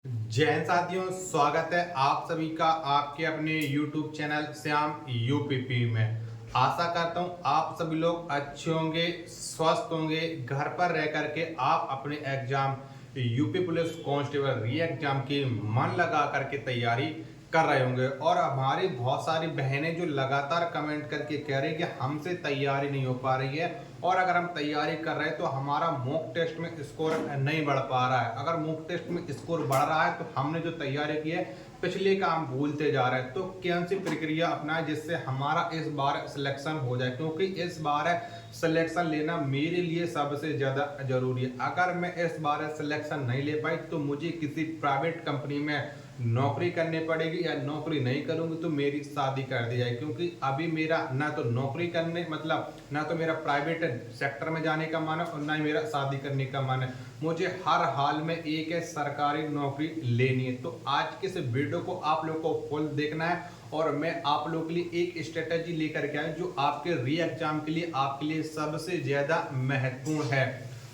जय हिंद साथियों, स्वागत है आप सभी का आपके अपने YouTube चैनल श्याम यूपीपी में। आशा करता हूं आप सभी लोग अच्छे होंगे, स्वस्थ होंगे। घर पर रह करके आप अपने एग्जाम यूपी पुलिस कांस्टेबल री एग्जाम की मन लगा करके तैयारी कर रहे होंगे। और हमारी बहुत सारी बहनें जो लगातार कमेंट करके कह रही कि हमसे तैयारी नहीं हो पा रही है, और अगर हम तैयारी कर रहे हैं तो हमारा मॉक टेस्ट में स्कोर नहीं बढ़ पा रहा है। अगर मॉक टेस्ट में स्कोर बढ़ रहा है तो हमने जो तैयारी की है पिछले का हम भूलते जा रहे हैं। तो कौन सी प्रक्रिया अपनाएं जिससे हमारा इस बार सिलेक्शन हो जाए, क्योंकि इस बार सिलेक्शन लेना मेरे लिए सबसे ज़्यादा जरूरी है। अगर मैं इस बार सिलेक्शन नहीं ले पाई तो मुझे किसी प्राइवेट कंपनी में नौकरी करनी पड़ेगी, या नौकरी नहीं करूंगी तो मेरी शादी कर दी जाएगी। क्योंकि अभी मेरा ना तो नौकरी करने मतलब ना तो मेरा प्राइवेट सेक्टर में जाने का मन है, और ना ही मेरा शादी करने का मन है। मुझे हर हाल में एक सरकारी नौकरी लेनी है। तो आज के इस वीडियो को आप लोगों को फुल देखना है, और मैं आप लोगों के लिए एक स्ट्रेटेजी लेकर के आया जो आपके री एग्जाम के लिए आपके लिए सबसे ज्यादा महत्वपूर्ण है।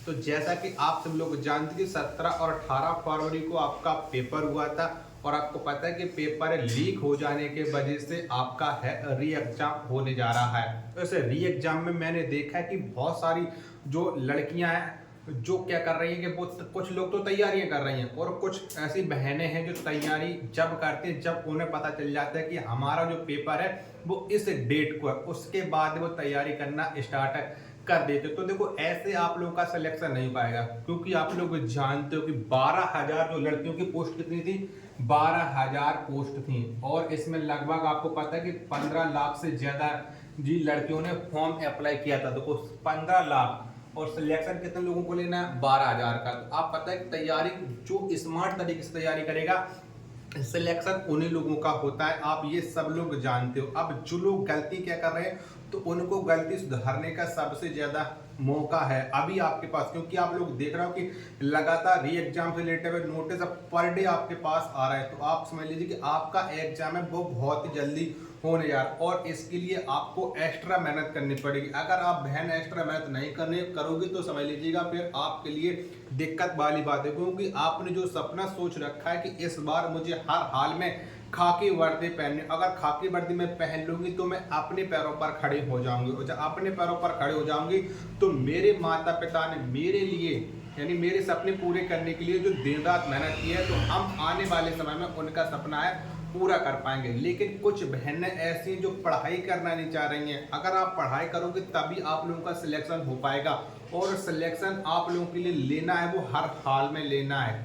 तो जैसा कि आप सब लोग जानते हैं कि 17 और 18 फरवरी को आपका पेपर हुआ था, और आपको पता है कि पेपर लीक हो जाने के वजह से आपका है री एग्जाम होने जा रहा है। तो इस री एग्जाम में मैंने देखा है कि बहुत सारी जो लड़कियां हैं जो क्या कर रही है कि वो कुछ लोग तो तैयारियां कर रही हैं, और कुछ ऐसी बहनें हैं जो तैयारी जब करती हैं जब उन्हें पता चल जाता है कि हमारा जो पेपर है वो इस डेट को है, उसके बाद वो तैयारी करना स्टार्ट कर देते। तो देखो, ऐसे आप लोगों का सिलेक्शन नहीं पाएगा, क्योंकि आप लोग जानते हो कि 12,000 जो लड़कियों की पोस्ट कितनी थी, 12,000 पोस्ट थी। और इसमें लगभग आपको पता है कि 15 लाख से ज्यादा जी लड़कियों ने फॉर्म अप्लाई किया था। देखो, 15 लाख, और सिलेक्शन कितने लोगों को लेना है, 12,000 का। तो आप पता है कि तैयारी जो स्मार्ट तरीके से तैयारी करेगा, सिलेक्शन उन्हीं लोगों का होता है। आप ये सब लोग जानते हो। अब जो लोग गलती क्या कर रहे हैं, तो उनको गलती सुधारने का सबसे ज्यादा मौका है अभी आपके पास, क्योंकि आप लोग देख रहे हो कि लगातार री एग्जाम से रिलेटेड नोटिस अब पर डे आपके पास आ रहा है। तो आप समझ लीजिए कि आपका एग्जाम है वो बहुत ही जल्दी होने जा रहा है, और इसके लिए आपको एक्स्ट्रा मेहनत करनी पड़ेगी। अगर आप बहन एक्स्ट्रा मेहनत नहीं करने करोगे तो समझ लीजिएगा फिर आपके लिए दिक्कत वाली बात है। क्योंकि आपने जो सपना सोच रखा है कि इस बार मुझे हर हाल में खाकी वर्दी पहननी, अगर खाकी वर्दी में पहन लूंगी तो मैं अपने पैरों पर खड़े हो जाऊंगी, और जब अपने पैरों पर खड़े हो जाऊंगी तो मेरे माता पिता ने मेरे लिए यानी मेरे सपने पूरे करने के लिए जो दिन रात मेहनत की है, तो हम आने वाले समय में उनका सपना है पूरा कर पाएंगे। लेकिन कुछ बहनें ऐसी जो पढ़ाई करना नहीं चाह रही हैं। अगर आप पढ़ाई करोगे तभी आप लोगों का सिलेक्शन हो पाएगा, और सिलेक्शन आप लोगों के लिए लेना है वो हर हाल में लेना है।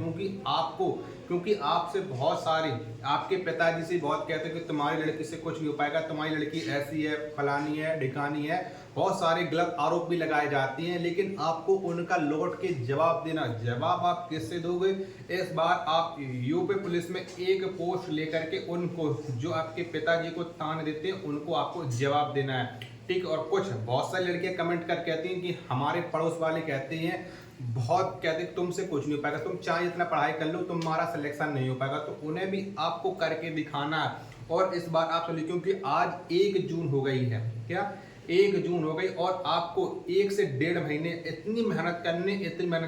क्योंकि आपसे बहुत सारे आपके पिताजी से बहुत कहते हैं कि तुम्हारी लड़की से कुछ नहीं हो पाएगा, तुम्हारी लड़की ऐसी है, फलानी है, ढिकानी है। बहुत सारे गलत आरोप भी लगाए जाते हैं, लेकिन आपको उनका लौट के जवाब देना। जवाब आप किससे दोगे? इस बार आप यूपी पुलिस में एक पोस्ट लेकर के उनको जो आपके पिताजी को तान देते हैं उनको आपको जवाब देना है, ठीक। और कुछ बहुत सारी लड़कियां कमेंट कर कहती हैं कि हमारे पड़ोस वाले कहते हैं, बहुत कहते हैं तुमसे कुछ नहीं हो पाएगा, तुम चाहे इतना पढ़ाई कर लो तुम्हारा सिलेक्शन नहीं हो पाएगा। तो उन्हें भी आपको करके दिखाना है। और इस बार आप चलिए, क्योंकि आज 1 जून हो गई है, क्या 1 जून हो गई, और आपको 1 से 1.5 महीने इतनी मेहनत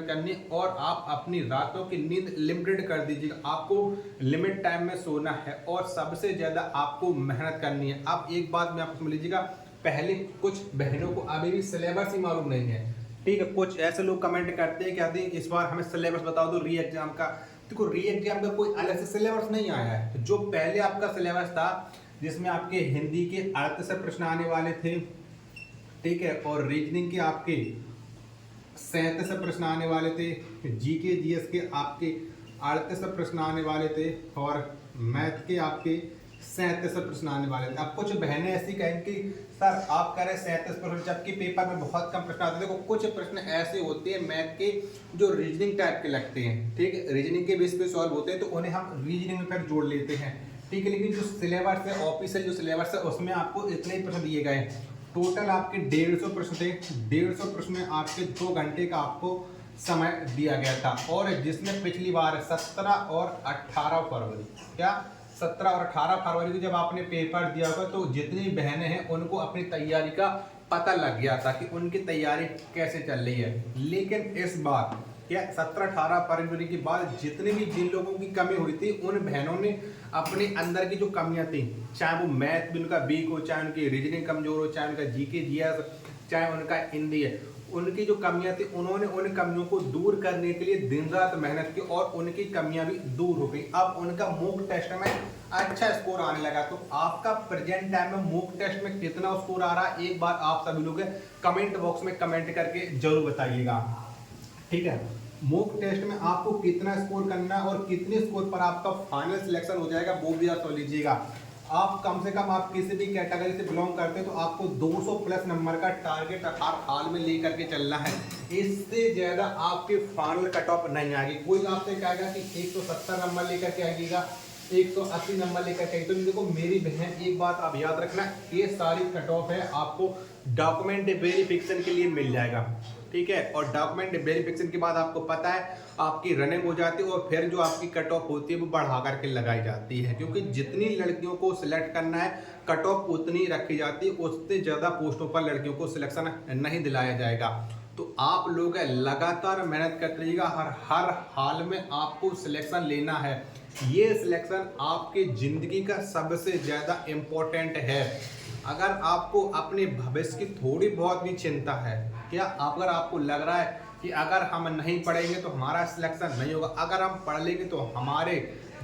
करनी, और आप अपनी रातों की नींद लिमिटेड कर दीजिएगा। आपको लिमिट टाइम में सोना है, और सबसे ज्यादा आपको मेहनत करनी है। अब एक बात में आपको समझ लीजिएगा, पहले कुछ बहनों को अभी भी सिलेबस ही मालूम नहीं है, ठीक है। कुछ ऐसे लोग कमेंट करते हैं, कहते हैं इस बार हमें सिलेबस बता दो री एग्जाम का। देखो, री एग्जाम का कोई अलग से सिलेबस नहीं आया है। जो पहले आपका सिलेबस था जिसमें आपके हिंदी के 38 प्रश्न आने वाले थे, ठीक है, और रीजनिंग के आपके 37 प्रश्न आने वाले थे, जीके जीएस के आपके 38 प्रश्न आने वाले थे, और मैथ के आपके 37 प्रश्न आने वाले थे। अब कुछ बहनें ऐसी कहें कि सर आप कह रहे 37 प्रश्न, जबकि पेपर में बहुत कम प्रश्न आते हैं। देखो, कुछ प्रश्न ऐसे होते हैं मैथ के जो रीजनिंग टाइप के लगते हैं, ठीक है, रीजनिंग के बेस पे सॉल्व होते हैं, तो उन्हें हम रीजनिंग में फिर जोड़ लेते हैं, ठीक है। लेकिन जो सिलेबस है, ऑफिशियल जो सिलेबस है, उसमें आपको इतने ही प्रश्न दिए गए। टोटल आपके 150 प्रश्न थे। 150 प्रश्न में आपके 2 घंटे का आपको समय दिया गया था, और जिसमें पिछली बार 17 और 18 फरवरी, क्या 17 और 18 फरवरी को जब आपने पेपर दिया होगा तो जितनी बहनें हैं उनको अपनी तैयारी का पता लग गया था कि उनकी तैयारी कैसे चल रही है। लेकिन इस बार या 17-18 फरवरी के बाद जितने भी जिन लोगों की कमी हुई थी उन बहनों ने अपने अंदर की जो कमियां थी, चाहे वो मैथ भी उनका वीक हो, चाहे उनकी रीजनिंग कमजोर हो, चाहे उनका जीके जीएस, चाहे उनका हिंदी है, उनकी जो कमियां थी उन्होंने उन कमियों को दूर करने के लिए दिन रात मेहनत की और उनकी कमियां भी दूर हो गई। अब उनका मॉक टेस्ट में अच्छा स्कोर आने लगा। तो आपका प्रेजेंट टाइम में मॉक टेस्ट में कितना स्कोर आ रहा है, एक बार आप सभी लोग कमेंट बॉक्स में कमेंट करके जरूर बताइएगा। ठीक है, मॉक टेस्ट में आपको कितना स्कोर करना है और कितने स्कोर पर आपका फाइनल सिलेक्शन हो जाएगा वो भी आप समझ लीजिएगा। आप कम से कम आप किसी भी कैटेगरी से बिलोंग करते हैं तो आपको 200 प्लस नंबर का टारगेट हर हाल में लेकर के चलना है। इससे ज्यादा आपके फाइनल कट ऑफ नहीं आएगी। कोई आपसे कहेगा कि 170 नंबर लेकर के आइएगा, 180 नंबर लेकर के, तो देखो मेरी बहन एक बात आप याद रखना, ये सारी कट ऑफ है आपको डॉक्यूमेंट वेरिफिकेशन के लिए मिल जाएगा। ठीक है, और डॉक्यूमेंट वेरिफिकेशन के बाद आपको पता है आपकी रनिंग हो जाती है और फिर जो आपकी कट ऑफ होती है वो बढ़ा करके लगाई जाती है, क्योंकि जितनी लड़कियों को सिलेक्ट करना है कट ऑफ उतनी रखी जाती है, उससे ज़्यादा पोस्टों पर लड़कियों को सिलेक्शन नहीं दिलाया जाएगा। तो आप लोग लगातार मेहनत करते रहिएगा, हर हाल में आपको सिलेक्शन लेना है। ये सिलेक्शन आपके ज़िंदगी का सबसे ज़्यादा इम्पोर्टेंट है। अगर आपको अपने भविष्य की थोड़ी बहुत भी चिंता है, क्या अगर आपको लग रहा है कि अगर हम नहीं पढ़ेंगे तो हमारा सिलेक्शन नहीं होगा, अगर हम पढ़ लेंगे तो हमारे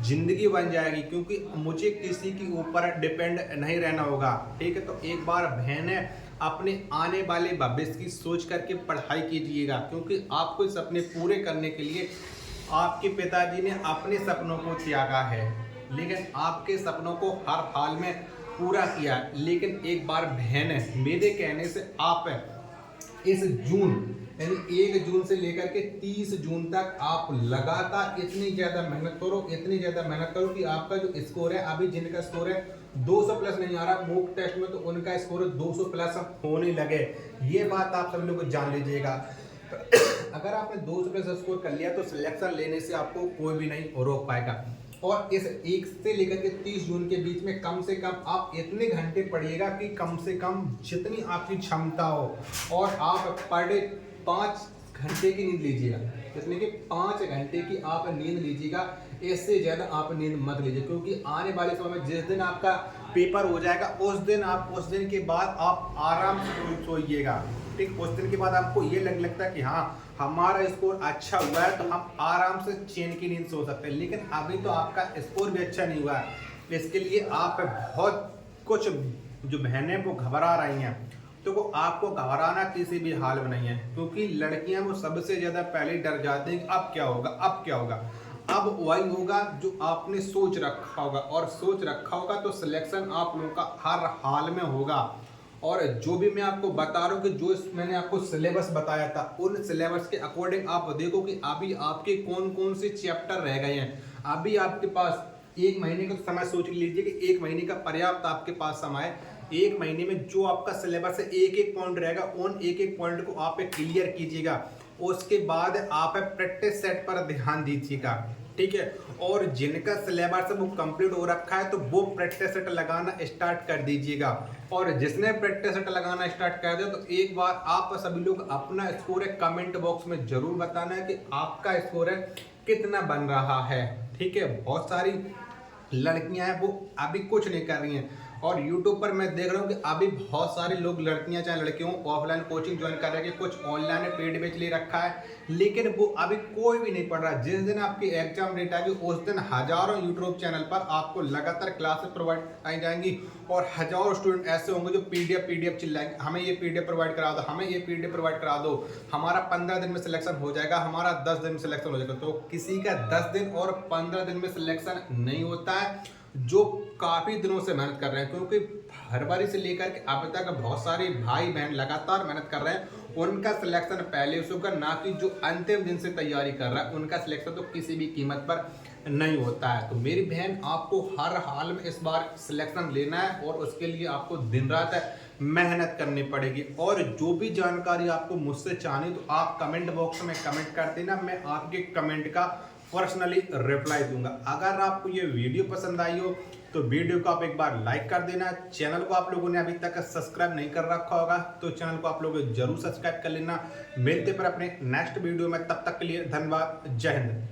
जिंदगी बन जाएगी, क्योंकि मुझे किसी के ऊपर डिपेंड नहीं रहना होगा। ठीक है, तो एक बार बहने अपने आने वाले भविष्य की सोच करके पढ़ाई कीजिएगा, क्योंकि आपको सपने पूरे करने के लिए आपके पिताजी ने अपने सपनों को त्यागा है, लेकिन आपके सपनों को हर हाल में पूरा किया। लेकिन एक बार बहन मेरे कहने से आप इस जून यानी 1 जून से लेकर के 30 जून तक आप लगातार इतनी ज़्यादा मेहनत करो, इतनी ज़्यादा मेहनत करो कि आपका जो स्कोर है, अभी जिनका स्कोर है 200 प्लस नहीं आ रहा मॉक टेस्ट में, तो उनका स्कोर 200 प्लस होने लगे। ये बात आप सभी लोग जान लीजिएगा। अगर आपने 200 प्लस स्कोर कर लिया तो सिलेक्शन लेने से आपको कोई भी नहीं रोक पाएगा। और इस 1 से लेकर के 30 जून के बीच में कम से कम आप इतने घंटे पढ़िएगा कि कम से कम जितनी आपकी क्षमता हो, और आप पर डे 5 घंटे की नींद लीजिएगा, जिसमें कि 5 घंटे की आप नींद लीजिएगा। इससे ज़्यादा आप नींद मत लीजिए, क्योंकि आने वाले समय में जिस दिन आपका पेपर हो जाएगा उस दिन के बाद आप आराम से सोइएगा। ठीक, उस दिन के बाद आपको ये लगता है कि हाँ हमारा स्कोर अच्छा हुआ है तो हम आराम से चैन की नींद सो सकते हैं, लेकिन अभी तो आपका स्कोर भी अच्छा नहीं हुआ है। इसके लिए आप बहुत कुछ जो बहनें वो घबरा रही हैं, तो वो आपको घबराना किसी भी हाल में नहीं है, क्योंकि लड़कियां वो सबसे ज़्यादा पहले डर जाती हैं अब क्या होगा, अब क्या होगा। अब वही होगा जो आपने सोच रखा होगा, और सोच रखा होगा तो सिलेक्शन आप लोगों का हर हाल में होगा। और जो भी मैं आपको बता रहा हूँ कि जो मैंने आपको सिलेबस बताया था, उन सिलेबस के अकॉर्डिंग आप देखो कि अभी आपके कौन कौन से चैप्टर रह गए हैं। अभी आपके पास 1 महीने का समय सोच लीजिए कि 1 महीने का पर्याप्त आपके पास समय है। 1 महीने में जो आपका सिलेबस है एक पॉइंट रहेगा, उन एक पॉइंट को आप क्लियर कीजिएगा। उसके बाद आप प्रैक्टिस सेट पर ध्यान दीजिएगा। ठीक है, और जिनका सिलेबस वो कंप्लीट हो रखा है तो वो प्रैक्टिस सेट लगाना स्टार्ट कर दीजिएगा। और जिसने प्रैक्टिस सेट लगाना स्टार्ट कर दिया तो एक बार आप सभी लोग अपना स्कोर है कमेंट बॉक्स में जरूर बताना है कि आपका स्कोर है कितना बन रहा है। ठीक है, बहुत सारी लड़कियां हैं वो अभी कुछ नहीं कर रही हैं, और YouTube पर मैं देख रहा हूँ कि अभी बहुत सारे लोग लड़कियां चाहे लड़कियों ऑफलाइन कोचिंग ज्वाइन कर रहे हैं, कुछ ऑनलाइन पेड बेच ले रखा है, लेकिन वो अभी कोई भी नहीं पढ़ रहा। जिस दिन आपकी एग्जाम डेट आएगी उस दिन हजारों YouTube चैनल पर आपको लगातार क्लासेस प्रोवाइड कराई जाएंगी, और हजारों स्टूडेंट ऐसे होंगे जो पीडीएफ चिल्लाएंगे, हमें ये पीडीएफ प्रोवाइड करा दो, हमें ये पीडीएफ प्रोवाइड करा दो, हमारा 15 दिन में सिलेक्शन हो जाएगा, हमारा 10 दिन में सिलेक्शन हो जाएगा। तो किसी का 10 दिन और 15 दिन में सिलेक्शन नहीं होता है, जो काफ़ी दिनों से मेहनत कर रहे हैं, क्योंकि फरवरी से लेकर के अब तक बहुत सारे भाई बहन लगातार मेहनत कर रहे हैं, उनका सिलेक्शन पहले से होगा, ना कि जो अंतिम दिन से तैयारी कर रहा है उनका सिलेक्शन तो किसी भी कीमत पर नहीं होता है। तो मेरी बहन आपको हर हाल में इस बार सिलेक्शन लेना है, और उसके लिए आपको दिन रात मेहनत करनी पड़ेगी। और जो भी जानकारी आपको मुझसे चाहिए तो आप कमेंट बॉक्स में कमेंट कर देना, मैं आपके कमेंट का पर्सनली रिप्लाई दूंगा। अगर आपको ये वीडियो पसंद आई हो तो वीडियो को आप एक बार लाइक कर देना। चैनल को आप लोगों ने अभी तक सब्सक्राइब नहीं कर रखा होगा तो चैनल को आप लोग जरूर सब्सक्राइब कर लेना। मिलते पर अपने नेक्स्ट वीडियो में, तब तक के लिए धन्यवाद। जय हिंद।